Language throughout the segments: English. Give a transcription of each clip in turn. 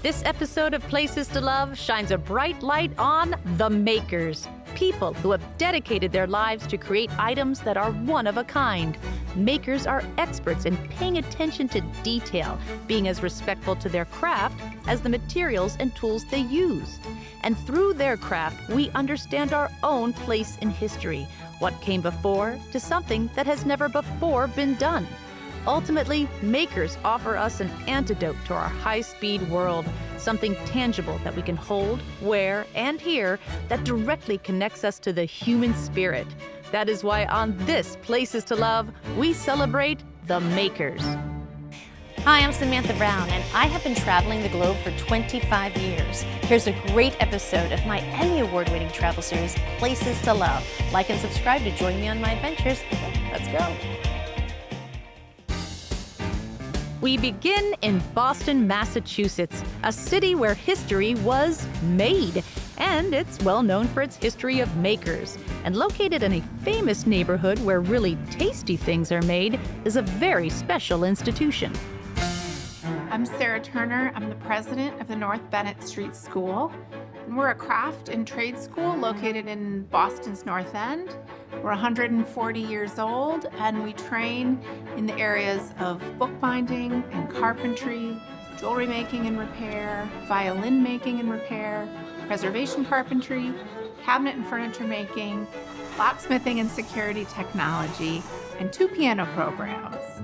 This episode of Places to Love shines a bright light on the makers, people who have dedicated their lives to create items that are one of a kind. Makers are experts in paying attention to detail, being as respectful to their craft as the materials and tools they use. And through their craft, we understand our own place in history, what came before to something that has never before been done. Ultimately, makers offer us an antidote to our high-speed world, something tangible that we can hold, wear, and hear that directly connects us to the human spirit. That is why on this Places to Love, we celebrate the makers. Hi, I'm Samantha Brown, and I have been traveling the globe for 25 years. Here's a great episode of my Emmy Award-winning travel series, Places to Love. Like and subscribe to join me on my adventures. Let's go. We begin in Boston, Massachusetts, a city where history was made. And it's well known for its history of makers. And located in a famous neighborhood where really tasty things are made is a very special institution. I'm Sarah Turner. I'm the president of the North Bennet Street School. And we're a craft and trade school located in Boston's North End. We're 140 years old, and we train in the areas of bookbinding and carpentry, jewelry making and repair, violin making and repair, preservation carpentry, cabinet and furniture making, locksmithing and security technology, and 2 piano programs.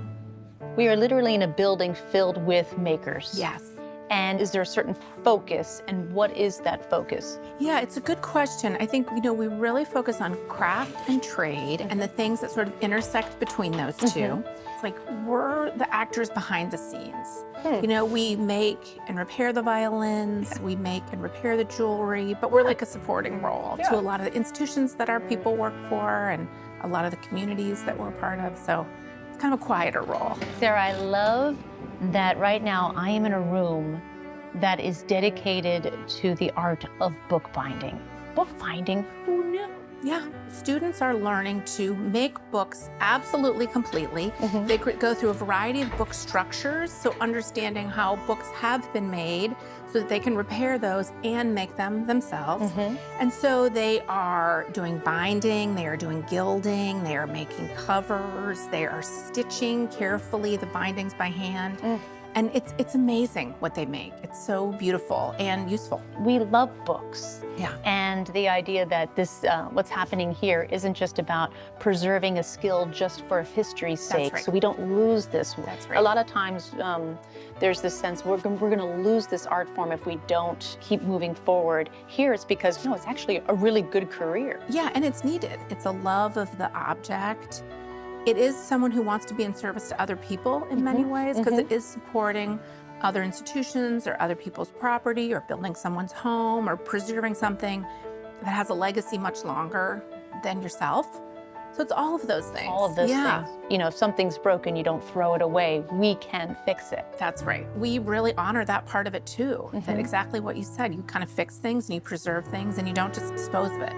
We are literally in a building filled with makers. Yes. And is there a certain focus, and what is that focus? Yeah, it's a good question. I think, we really focus on craft and trade and the things that sort of intersect between those two. It's like we're the actors behind the scenes. We make and repair the violins, we make and repair the jewelry, but we're like a supporting role to a lot of the institutions that our people work for and a lot of the communities that we're a part of. So it's kind of a quieter role. Sarah, I love that right now I am in a room that is dedicated to the art of bookbinding. Bookbinding? Who knew? Yeah, students are learning to make books absolutely completely. They go through a variety of book structures, so understanding how books have been made so that they can repair those and make them themselves. And so they are doing binding, they are doing gilding, they are making covers, they are stitching carefully the bindings by hand. And it's amazing what they make. It's so beautiful and useful. We love books. Yeah. And the idea that this, what's happening here isn't just about preserving a skill just for history's sake. right. So we don't lose this. That's right. A lot of times there's this sense we're gonna lose this art form if we don't keep moving forward. Here it's because, no, it's actually a really good career. Yeah, and it's needed. It's a love of the object. It is someone who wants to be in service to other people in many ways, because it is supporting other institutions or other people's property or building someone's home or preserving something that has a legacy much longer than yourself. So it's all of those things. All of those things. If something's broken, you don't throw it away. We can fix it. That's right. We really honor that part of it too. That exactly what you said. You kind of fix things and you preserve things and you don't just dispose of it.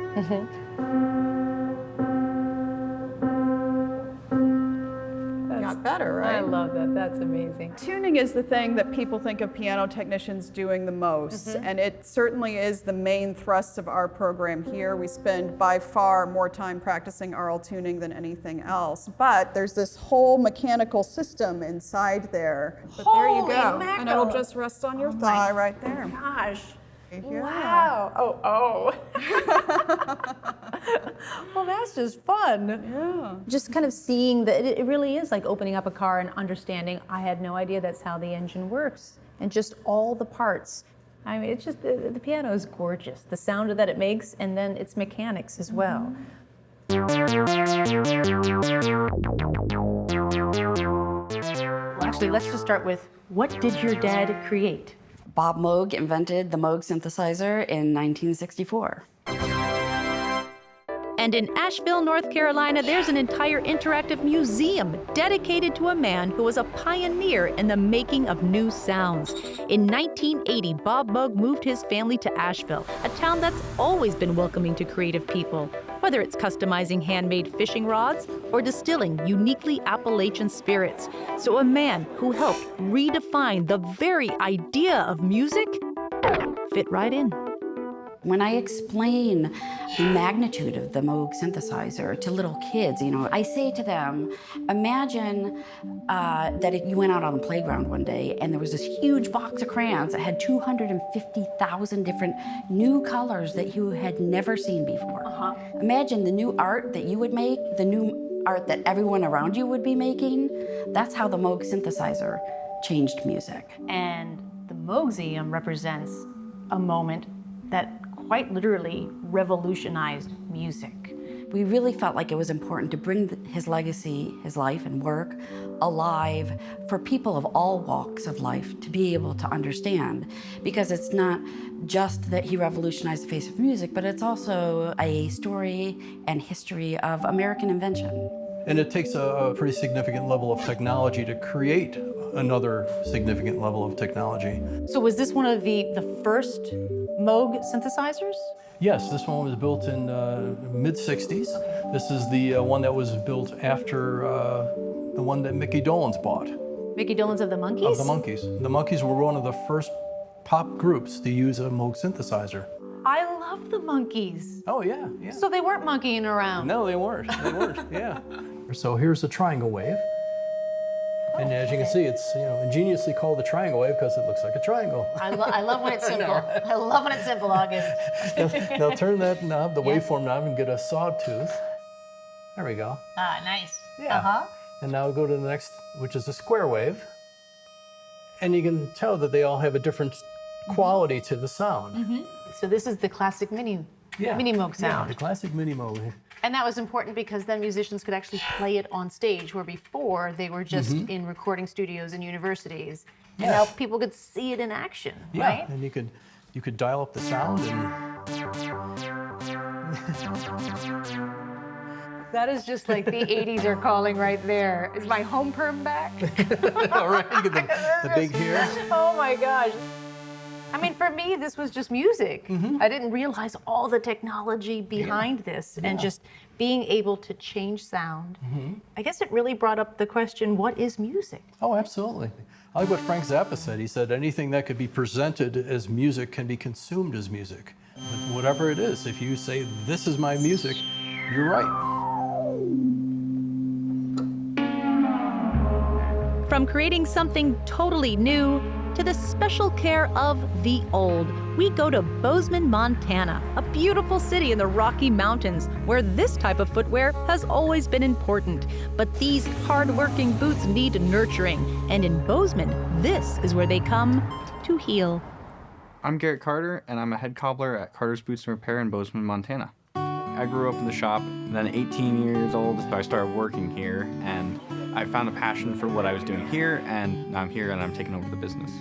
Got better, right? I love that. That's amazing. Tuning is the thing that people think of piano technicians doing the most, and it certainly is the main thrust of our program here. We spend by far more time practicing aural tuning than anything else, but there's this whole mechanical system inside there. But there you go. And it'll just rest on your thigh right there. Gosh. Yeah. Wow. Oh. Well, that's just fun. Yeah. Just kind of seeing that it really is like opening up a car and understanding. I had no idea that's how the engine works, and just all the parts. I mean, it's just the piano is gorgeous. The sound that it makes, and then its mechanics as well. Well, actually, let's just start with, what did your dad create? Bob Moog invented the Moog synthesizer in 1964. And in Asheville, North Carolina, there's an entire interactive museum dedicated to a man who was a pioneer in the making of new sounds. In 1980, Bob Moog moved his family to Asheville, a town that's always been welcoming to creative people. Whether it's customizing handmade fishing rods or distilling uniquely Appalachian spirits. So a man who helped redefine the very idea of music fit right in. When I explain the magnitude of the Moog synthesizer to little kids, I say to them, imagine that if you went out on the playground one day and there was this huge box of crayons that had 250,000 different new colors that you had never seen before. Imagine the new art that you would make, the new art that everyone around you would be making. That's how the Moog synthesizer changed music. And the Moogseum represents a moment that quite literally revolutionized music. We really felt like it was important to bring his legacy, his life and work alive for people of all walks of life to be able to understand. Because it's not just that he revolutionized the face of music, but it's also a story and history of American invention. And it takes a pretty significant level of technology to create another significant level of technology. So was this one of the first Moog synthesizers? Yes, this one was built in mid-60s. This is the one that was built after the one that Mickey Dolenz bought. Mickey Dolenz of the Monkees? Of the Monkees. The Monkees were one of the first pop groups to use a Moog synthesizer. I love the Monkees. Oh, yeah, yeah. So they weren't monkeying around. No, they weren't. They weren't, yeah. So here's the triangle wave. And as you can see, it's ingeniously called the triangle wave because it looks like a triangle. I love when it's simple. I love when it's simple, August. Now turn that knob, the waveform knob, and get a sawtooth. There we go. Ah, nice. Yeah. And now go to the next, which is a square wave. And you can tell that they all have a different quality to the sound. So this is the classic mini Moog sound. Yeah, the classic mini Moog. And that was important because then musicians could actually play it on stage, where before they were just in recording studios and universities. And now people could see it in action, right? Yeah, and you could dial up the sound and That is just like the 80s are calling right there. Is my home perm back? all right, you get the big here. Oh my gosh. I mean, for me, this was just music. I didn't realize all the technology behind this and just being able to change sound. I guess it really brought up the question, what is music? Oh, absolutely. I like what Frank Zappa said. He said anything that could be presented as music can be consumed as music. But whatever it is, if you say, this is my music, you're right. From creating something totally new to the special care of the old, we go to Bozeman, Montana, a beautiful city in the Rocky Mountains where this type of footwear has always been important. But these hard-working boots need nurturing, and in Bozeman, this is where they come to heal. I'm Garrett Carter, and I'm a head cobbler at Carter's Boots and Repair in Bozeman, Montana. I grew up in the shop, then 18 years old, I started working here, and I found a passion for what I was doing here, and I'm here and I'm taking over the business.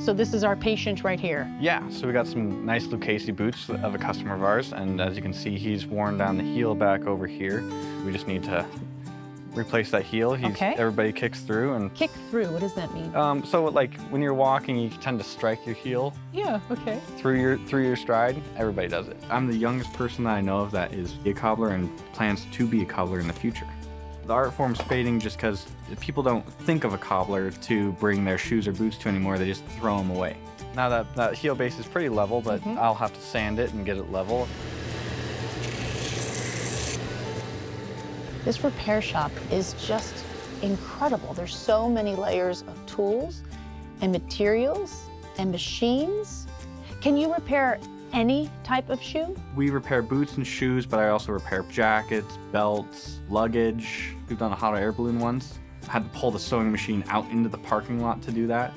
So this is our patient right here. Yeah, so we got some nice Lucchese boots of a customer of ours, and as you can see, he's worn down the heel back over here. We just need to replace that heel. Everybody kicks through and... Kick through, what does that mean? So like when you're walking, you tend to strike your heel. Yeah, okay. Through your stride. Everybody does it. I'm the youngest person that I know of that is a cobbler and plans to be a cobbler in the future. The art form's fading just because people don't think of a cobbler to bring their shoes or boots to anymore. They just throw them away. Now that heel base is pretty level, but I'll have to sand it and get it level. This repair shop is just incredible. There's so many layers of tools and materials and machines. Can you repair any type of shoe? We repair boots and shoes, but I also repair jackets, belts, luggage. We've done a hot air balloon once. I had to pull the sewing machine out into the parking lot to do that.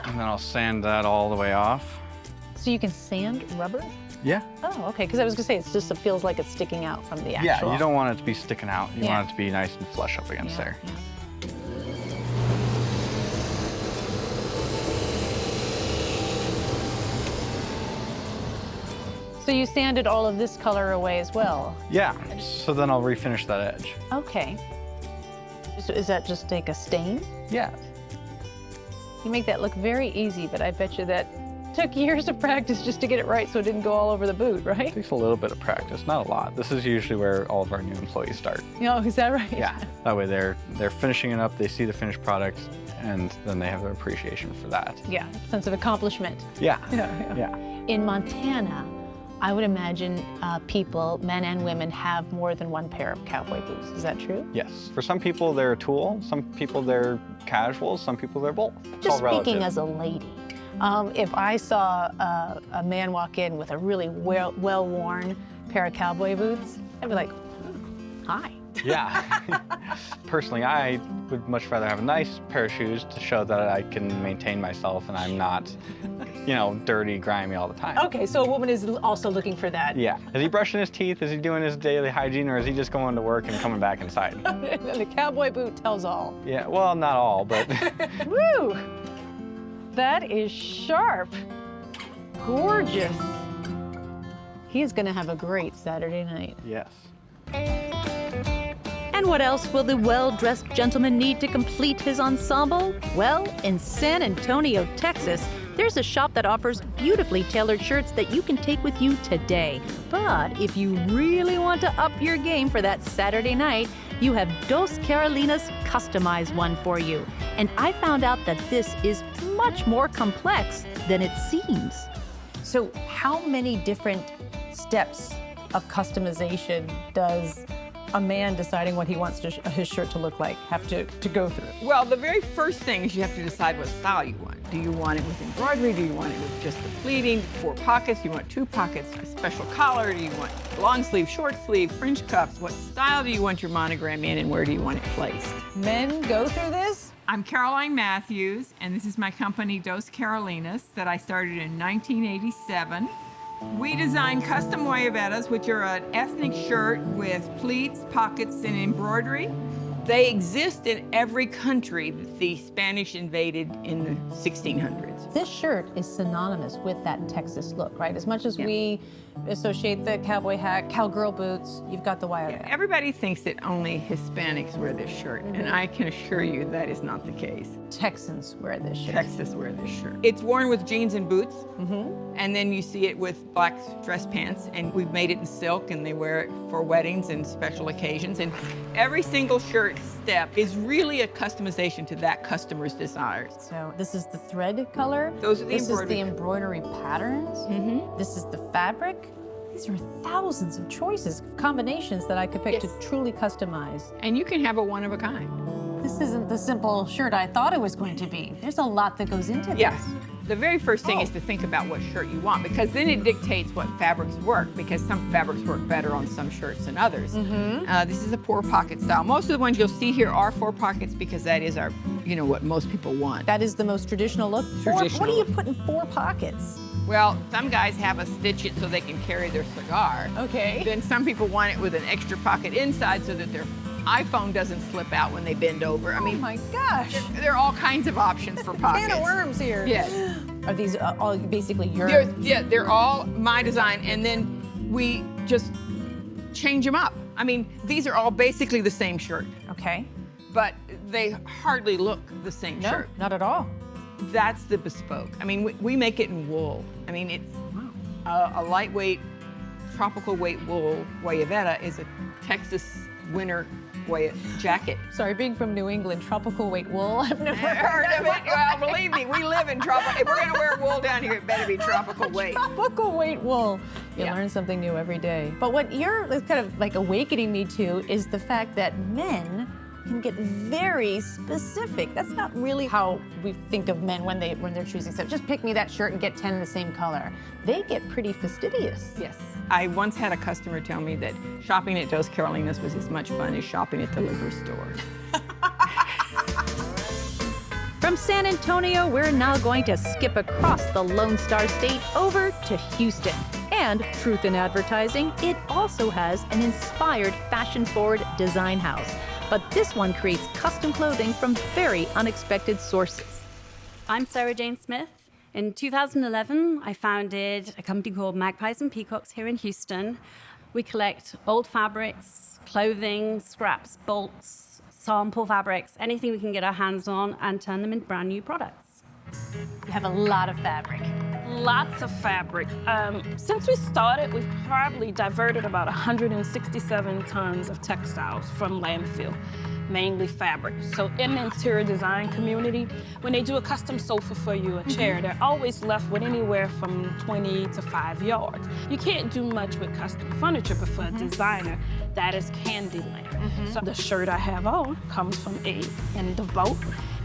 And then I'll sand that all the way off. So you can sand rubber? Yeah. Oh, okay, because I was gonna say, it feels like it's sticking out from the actual. Yeah, you don't want it to be sticking out. You want it to be nice and flush up against there. Yeah. So you sanded all of this color away as well? Yeah, so then I'll refinish that edge. Okay. So is that just like a stain? Yeah. You make that look very easy, but I bet you that took years of practice just to get it right so it didn't go all over the boot, right? It takes a little bit of practice, not a lot. This is usually where all of our new employees start. Oh, is that right? Yeah, that way they're finishing it up, they see the finished product, and then they have their appreciation for that. Yeah, sense of accomplishment. Yeah, Yeah. In Montana, I would imagine people, men and women, have more than one pair of cowboy boots. Is that true? Yes. For some people, they're a tool. Some people, they're casual. Some people, they're both. It's Just all speaking relative. as a lady, if I saw a man walk in with a really well-worn pair of cowboy boots, I'd be like, hi. Yeah. Personally, I would much rather have a nice pair of shoes to show that I can maintain myself and I'm not, dirty, grimy all the time. Okay, so a woman is also looking for that. Yeah. Is he brushing his teeth? Is he doing his daily hygiene, or is he just going to work and coming back inside? And the cowboy boot tells all. Yeah, well, not all, but Woo! That is sharp. Gorgeous. He's gonna have a great Saturday night. yes. And what else will the well-dressed gentleman need to complete his ensemble? Well, in San Antonio, Texas, there's a shop that offers beautifully tailored shirts that you can take with you today. But if you really want to up your game for that Saturday night, you have Dos Carolinas customize one for you. And I found out that this is much more complex than it seems. So how many different steps of customization does a man deciding what he wants his shirt to look like have to go through? Well, the very first thing is you have to decide what style you want. Do you want it with embroidery? Do you want it with just the pleating, 4 pockets? Do you want 2 pockets, a special collar? Do you want long sleeve, short sleeve, fringe cuffs? What style do you want your monogram in, and where do you want it placed? Men go through this? I'm Caroline Matthews, and this is my company, Dos Carolinas, that I started in 1987. We design custom guayaberas, which are an ethnic shirt with pleats, pockets, and embroidery. They exist in every country that the Spanish invaded in the 1600s. This shirt is synonymous with that Texas look, right? As much as we associate the cowboy hat, cowgirl boots, you've got the wire hat. Everybody thinks that only Hispanics wear this shirt, and I can assure you that is not the case. Texans wear this shirt. Texas wear this shirt. It's worn with jeans and boots, and then you see it with black dress pants, and we've made it in silk, and they wear it for weddings and special occasions, and every single shirt step is really a customization to that customer's desires. So this is the thread color. Those are the This is embroidery. the embroidery patterns. This is the fabric. These are thousands of choices, combinations that I could pick to truly customize. And you can have a one-of-a-kind. This isn't the simple shirt I thought it was going to be. There's a lot that goes into this. Yes. The very first thing is to think about what shirt you want, because then it dictates what fabrics work, because some fabrics work better on some shirts than others. This is a 4 pocket style. Most of the ones you'll see here are 4 pockets because that is our, what most people want. That is the most traditional look. Traditional What do you look. put in 4 pockets? Well, some guys have a stitch it so they can carry their cigar. Okay. Then some people want it with an extra pocket inside so that their iPhone doesn't slip out when they bend over. I mean, Oh my gosh. there are all kinds of options for pockets. Can of worms here. Yes. Are these all basically your? They're all my design, and then we just change them up. I mean, these are all basically the same shirt, Okay. but they hardly look the same No, shirt. not at all. That's the bespoke. I mean, we make it in wool. I mean, it's a lightweight, tropical weight wool guayabera is a Texas winter jacket. Sorry, being from New England, tropical weight wool. I've never Heard of it? Well, believe me, we live in tropical. If we're gonna wear wool down here, it better be tropical weight. Tropical weight wool. You learn something new every day. But what you're kind of like awakening me to is the fact that men can get very specific. That's not really how we think of men when they're choosing stuff. Just pick me that shirt and get 10 in the same color. They get pretty fastidious. Yes. I once had a customer tell me that shopping at Dos Carolinas was as much fun as shopping at the liquor store. From San Antonio, we're now going to skip across the Lone Star State over to Houston. And truth in advertising, it also has an inspired fashion-forward design house. But this one creates custom clothing from very unexpected sources. I'm Sarah Jane Smith. In 2011, I founded a company called Magpies and Peacocks here in Houston. We collect old fabrics, clothing, scraps, bolts, sample fabrics, anything we can get our hands on, and turn them into brand new products. You have a lot of fabric. Lots of fabric. Since we started, we've probably diverted about 167 tons of textiles from landfill, mainly fabric. So in the interior design community, when they do a custom sofa for you, a chair, they're always left with anywhere from 20 to 5 yards. You can't do much with custom furniture, but for a designer, that is Candyland. So the shirt I have on comes from A in the boat.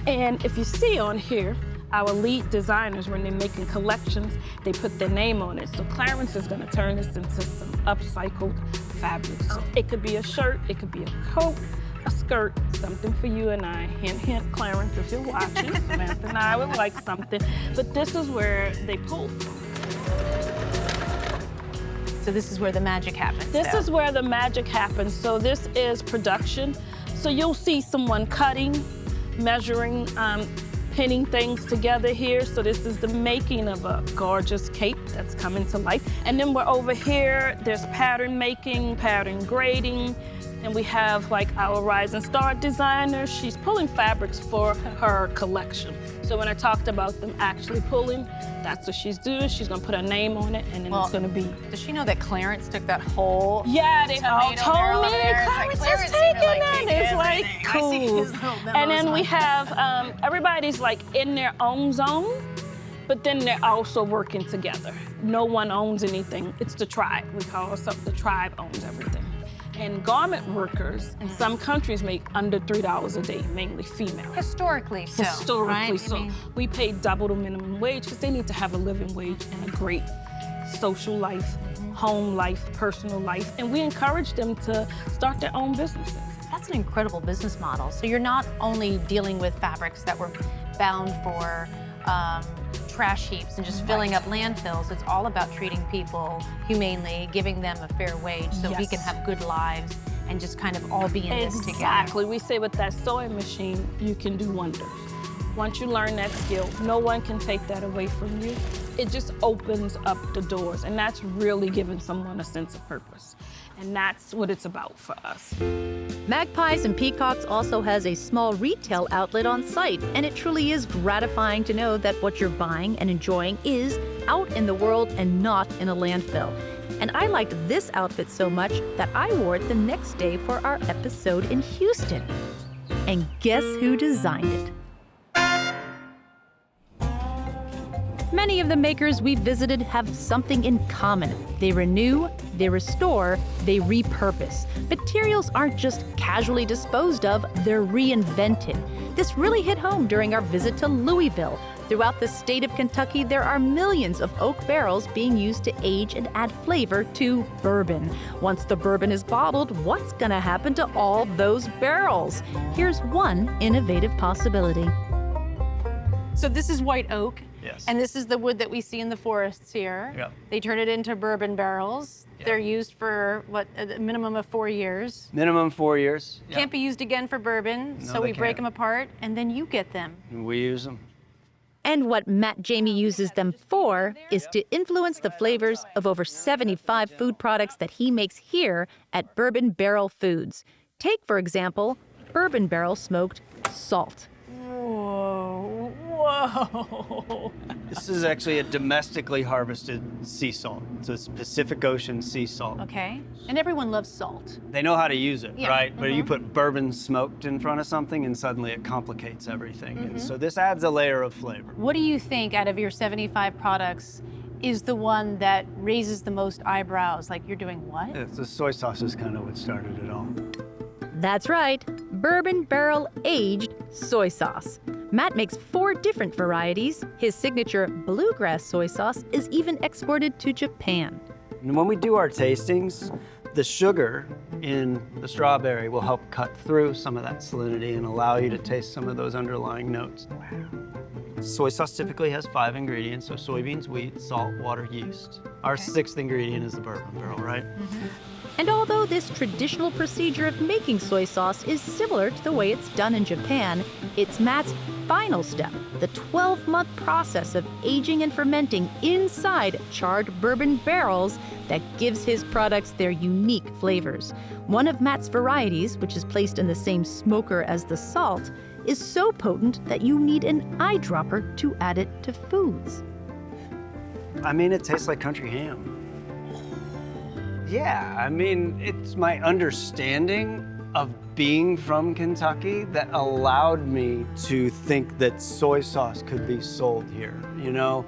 And if you see on here, our lead designers, when they're making collections, they put their name on it. So Clarence is gonna turn this into some upcycled fabric. So it could be a shirt, it could be a coat, a skirt, something for you and I. Hint, hint, Clarence, if you're watching, Samantha and I would like something. But this is where they pull from. So this is where the magic happens. This is where the magic happens. So this is production. So you'll see someone cutting, measuring, pinning things together here. So this is the making of a gorgeous cape that's coming to life. And then we're over here, there's pattern making, pattern grading. And we have like our Rising Star designer. She's pulling fabrics for her collection. So when I talked about them actually pulling, that's what she's doing. She's gonna put her name on it, and then it's gonna be. Does she know that Clarence took that whole Yeah, they all tomato barrel told over me there? Clarence It's is like, taking Clarence, it. It's like I see cool. his little memos And then we on have everybody's like in their own zone, but then they're also working together. No one owns anything. It's the tribe. We call ourselves the tribe owns everything. And garment workers in some countries make under $3 a day, mainly female. Historically so, Historically right? so. I mean, We pay double the minimum wage because they need to have a living wage and a great social life, home life, personal life. And we encourage them to start their own businesses. that's an incredible business model. So you're not only dealing with fabrics that were bound for trash heaps and just filling up landfills. It's all about treating people humanely, giving them a fair wage so we can have good lives and just kind of all be in this together. Exactly. We say with that sewing machine, you can do wonders. Once you learn that skill, no one can take that away from you. It just opens up the doors, and that's really giving someone a sense of purpose. And that's what it's about for us. Magpies and Peacocks also has a small retail outlet on site, and it truly is gratifying to know that what you're buying and enjoying is out in the world and not in a landfill. And I liked this outfit so much that I wore it the next day for our episode in Houston. And guess who designed it? Many of the makers we visited have something in common. They renew, they restore, they repurpose. Materials aren't just casually disposed of, they're reinvented. This really hit home during our visit to Louisville. Throughout the state of Kentucky, there are millions of oak barrels being used to age and add flavor to bourbon. Once the bourbon is bottled, what's gonna happen to all those barrels? Here's one innovative possibility. So this is white oak. Yes. And this is the wood that we see in the forests here. Yep. They turn it into bourbon barrels. Yep. They're used for, what, a minimum of 4 years. Minimum 4 years. Yep. Can't be used again for bourbon, No, so we they break can't. them apart, and then you get them. We use them. And what Matt Jamie uses them for is to influence the flavors of over 75 food products that he makes here at Bourbon Barrel Foods. Take, for example, Bourbon Barrel Smoked Salt. Whoa, whoa. This is actually a domestically harvested sea salt. So it's Pacific Ocean sea salt. Okay. And everyone loves salt. They know how to use it, Yeah. right? But you put bourbon smoked in front of something and suddenly it complicates everything. And so this adds a layer of flavor. What do you think out of your 75 products is the one that raises the most eyebrows? Like, you're doing what? Yeah, the soy sauce is kind of what started it all. That's right, Bourbon Barrel Aged Soy Sauce. Matt makes 4 different varieties. His signature bluegrass soy sauce is even exported to Japan. And when we do our tastings, the sugar in the strawberry will help cut through some of that salinity and allow you to taste some of those underlying notes. Soy sauce typically has 5 ingredients, so soybeans, wheat, salt, water, yeast. Our 6th ingredient is the bourbon barrel, right? And although this traditional procedure of making soy sauce is similar to the way it's done in Japan, it's Matt's final step, the 12-month process of aging and fermenting inside charred bourbon barrels that gives his products their unique flavors. One of Matt's varieties, which is placed in the same smoker as the salt, is so potent that you need an eyedropper to add it to foods. I mean, it tastes like country ham. Yeah, I mean, it's my understanding of being from Kentucky that allowed me to think that soy sauce could be sold here, you know?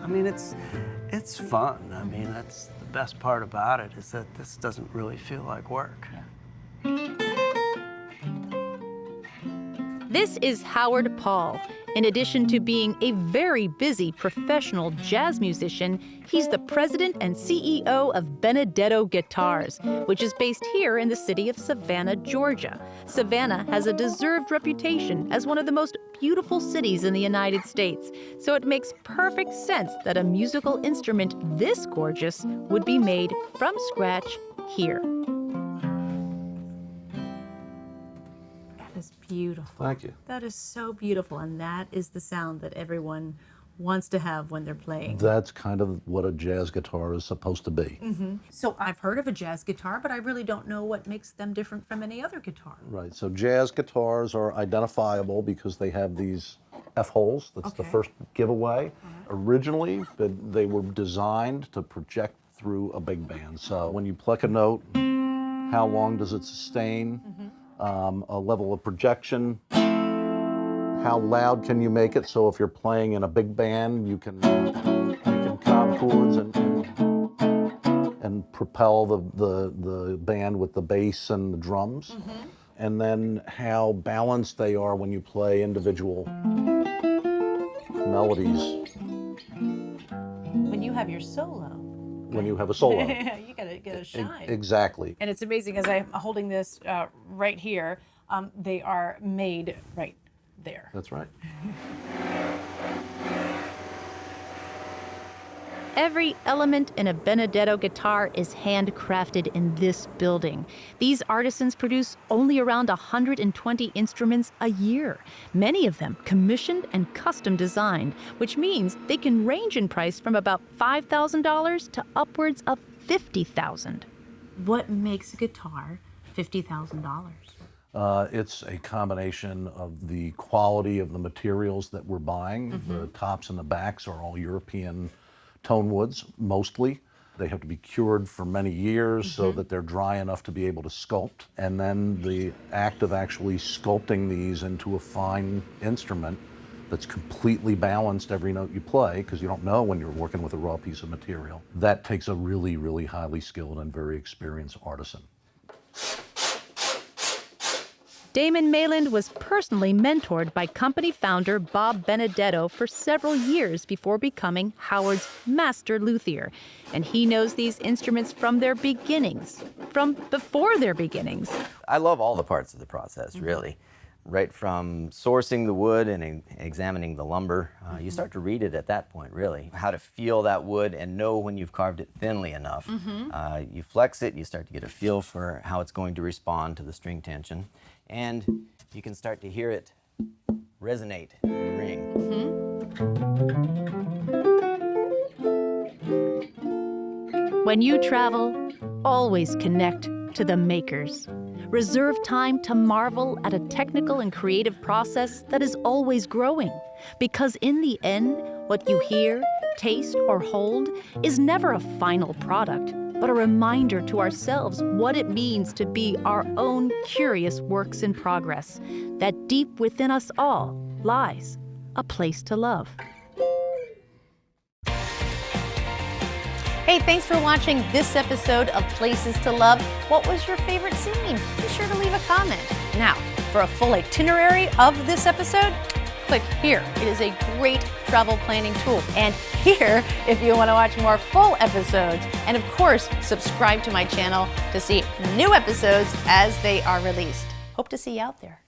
I mean, it's fun. I mean, that's the best part about it, is that this doesn't really feel like work. This is Howard Paul. In addition to being a very busy professional jazz musician, he's the president and CEO of Benedetto Guitars, which is based here in the city of Savannah, Georgia. Savannah has a deserved reputation as one of the most beautiful cities in the United States, so it makes perfect sense that a musical instrument this gorgeous would be made from scratch here. Is beautiful. Thank you. That is so beautiful, and that is the sound that everyone wants to have when they're playing. That's kind of what a jazz guitar is supposed to be. So I've heard of a jazz guitar, but I really don't know what makes them different from any other guitar. Right, so jazz guitars are identifiable because they have these F-holes. That's the first giveaway. Originally, they were designed to project through a big band. So when you pluck a note, how long does it sustain? A level of projection, how loud can you make it? So if you're playing in a big band, you can comp chords and propel the band with the bass and the drums. And then how balanced they are when you play individual melodies. When you have your solo. When you have a solo. You gotta get a shine. Exactly. And it's amazing, as I'm holding this right here, they are made right there. That's right. Every element in a Benedetto guitar is handcrafted in this building. These artisans produce only around 120 instruments a year, many of them commissioned and custom designed, which means they can range in price from about $5,000 to upwards of $50,000. What makes a guitar $50,000? It's a combination of the quality of the materials that we're buying. The tops and the backs are all European tone woods, mostly. They have to be cured for many years so that they're dry enough to be able to sculpt. And then the act of actually sculpting these into a fine instrument that's completely balanced every note you play, because you don't know when you're working with a raw piece of material. That takes a really, really highly skilled and very experienced artisan. Damon Mayland was personally mentored by company founder Bob Benedetto for several years before becoming Howard's master luthier. And he knows these instruments from their beginnings, from before their beginnings. I love all the parts of the process, really. Right from sourcing the wood and examining the lumber. You start to read it at that point, really. How to feel that wood and know when you've carved it thinly enough. You flex it, you start to get a feel for how it's going to respond to the string tension. And you can start to hear it resonate and ring. When you travel, always connect to the makers. Reserve time to marvel at a technical and creative process that is always growing. Because in the end, what you hear, taste, or hold is never a final product, but a reminder to ourselves what it means to be our own curious works in progress, that deep within us all lies a place to love. Hey, thanks for watching this episode of Places to Love. What was your favorite scene? Be sure to leave a comment. Now, for a full itinerary of this episode, click here. It is a great travel planning tool. And here, if you want to watch more full episodes. And of course, subscribe to my channel to see new episodes as they are released. Hope to see you out there.